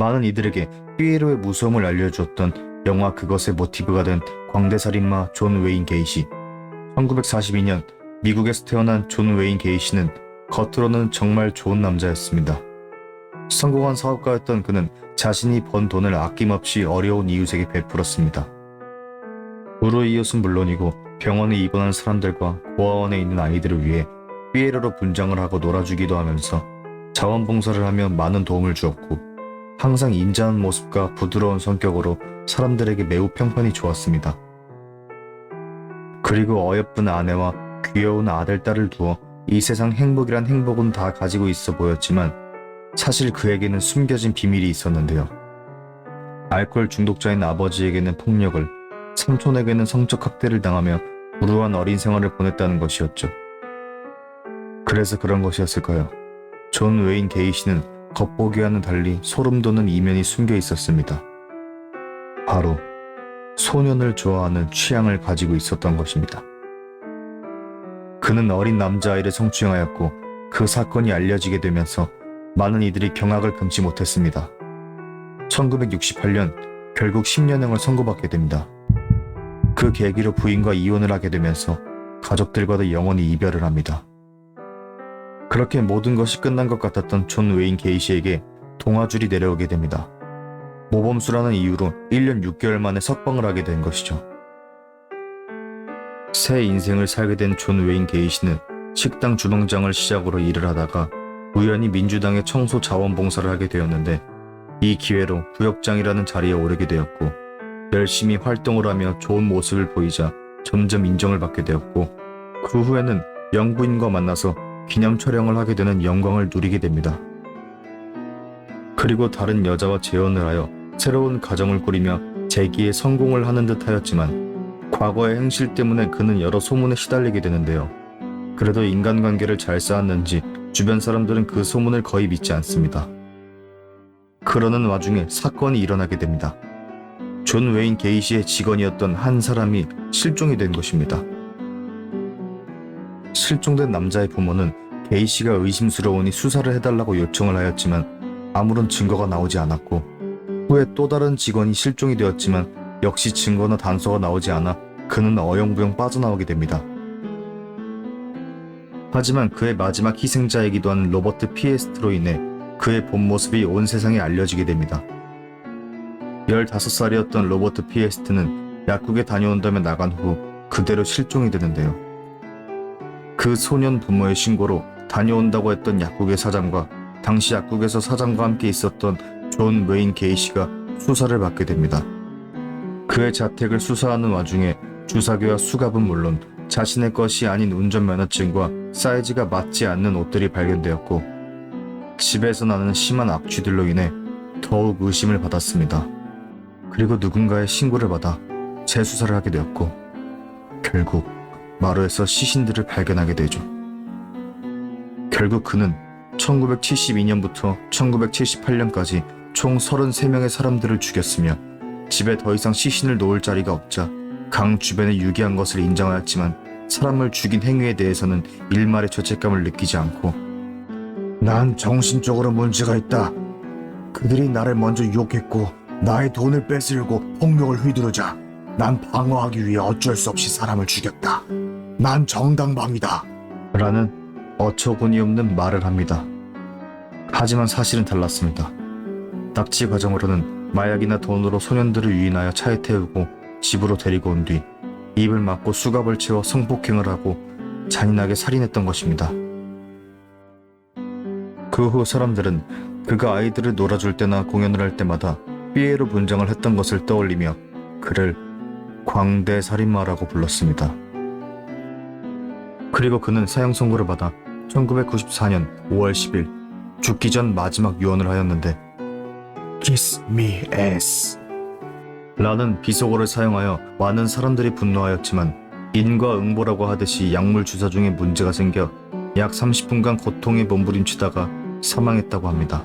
많은 이들에게 피에로의 무서움을 알려주었던 영화 그것의 모티브가 된 광대살인마 존 웨인 게이시. 1942년 미국에서 태어난 존 웨인 게이시는 겉으로는 정말 좋은 남자였습니다. 성공한 사업가였던 그는 자신이 번 돈을 아낌없이 어려운 이웃에게 베풀었습니다. 불우이웃은 물론이고 병원에 입원한 사람들과 고아원에 있는 아이들을 위해 피에로로 분장을 하고 놀아주기도 하면서 자원봉사를 하며 많은 도움을 주었고, 항상 인자한 모습과 부드러운 성격으로 사람들에게 매우 평판이 좋았습니다. 그리고 어여쁜 아내와 귀여운 아들, 딸을 두어 이 세상 행복이란 행복은 다 가지고 있어 보였지만 사실 그에게는 숨겨진 비밀이 있었는데요. 알코올 중독자인 아버지에게는 폭력을, 삼촌에게는 성적 학대를 당하며 불우한 어린 생활을 보냈다는 것이었죠. 그래서 그런 것이었을까요? 존 웨인 게이시는 겉보기와는 달리 소름 돋는 이면이 숨겨 있었습니다. 바로 소년을 좋아하는 취향을 가지고 있었던 것입니다. 그는 어린 남자아이를 성추행하였고 그 사건이 알려지게 되면서 많은 이들이 경악을 금치 못했습니다. 1968년 결국 10년형을 선고받게 됩니다. 그 계기로 부인과 이혼을 하게 되면서 가족들과도 영원히 이별을 합니다. 그렇게 모든 것이 끝난 것 같았던 존 웨인 게이시에게 동아줄이 내려오게 됩니다. 모범수라는 이유로 1년 6개월 만에 석방을 하게 된 것이죠. 새 인생을 살게 된 존 웨인 게이시는 식당 주방장을 시작으로 일을 하다가 우연히 민주당의 청소 자원봉사를 하게 되었는데, 이 기회로 부역장이라는 자리에 오르게 되었고 열심히 활동을 하며 좋은 모습을 보이자 점점 인정을 받게 되었고, 그 후에는 영부인과 만나서 기념 촬영을 하게 되는 영광을 누리게 됩니다. 그리고 다른 여자와 재혼을 하여 새로운 가정을 꾸리며 재기에 성공을 하는 듯 하였지만 과거의 행실 때문에 그는 여러 소문에 시달리게 되는데요. 그래도 인간관계를 잘 쌓았는지 주변 사람들은 그 소문을 거의 믿지 않습니다. 그러는 와중에 사건이 일어나게 됩니다. 존 웨인 게이시의 직원이었던 한 사람이 실종이 된 것입니다. 실종된 남자의 부모는 게이시가 의심스러우니 수사를 해달라고 요청을 하였지만 아무런 증거가 나오지 않았고, 후에 또 다른 직원이 실종이 되었지만 역시 증거나 단서가 나오지 않아 그는 어영부영 빠져나오게 됩니다. 하지만 그의 마지막 희생자이기도 한 로버트 피에스트로 인해 그의 본 모습이 온 세상에 알려지게 됩니다. 15살이었던 로버트 피에스트는 약국에 다녀온다며 나간 후 그대로 실종이 되는데요. 그 소년 부모의 신고로 다녀온다고 했던 약국의 사장과 당시 약국에서 사장과 함께 있었던 존 웨인 게이시가 수사를 받게 됩니다. 그의 자택을 수사하는 와중에 주사기와 수갑은 물론 자신의 것이 아닌 운전면허증과 사이즈가 맞지 않는 옷들이 발견되었고, 집에서 나는 심한 악취들로 인해 더욱 의심을 받았습니다. 그리고 누군가의 신고를 받아 재수사를 하게 되었고, 결국 마루에서 시신들을 발견하게 되죠. 결국 그는 1972년부터 1978년까지 총 33명의 사람들을 죽였으며 집에 더 이상 시신을 놓을 자리가 없자 강 주변에 유기한 것을 인정하였지만 사람을 죽인 행위에 대해서는 일말의 죄책감을 느끼지 않고, 난 정신적으로 문제가 있다. 그들이 나를 먼저 유혹했고 나의 돈을 뺏으려고 폭력을 휘두르자 난 방어하기 위해 어쩔 수 없이 사람을 죽였다. 난 정당방위다. 라는 어처구니 없는 말을 합니다. 하지만 사실은 달랐습니다. 납치 과정으로는 마약이나 돈으로 소년들을 유인하여 차에 태우고 집으로 데리고 온 뒤 입을 막고 수갑을 채워 성폭행을 하고 잔인하게 살인했던 것입니다. 그 후 사람들은 그가 아이들을 놀아줄 때나 공연을 할 때마다 피에로 분장을 했던 것을 떠올리며 그를 광대살인마라고 불렀습니다. 그리고 그는 사형 선고를 받아 1994년 5월 10일 죽기 전 마지막 유언을 하였는데, Kiss me ass 라는 비속어를 사용하여 많은 사람들이 분노하였지만 인과응보라고 하듯이 약물 주사 중에 문제가 생겨 약 30분간 고통에 몸부림치다가 사망했다고 합니다.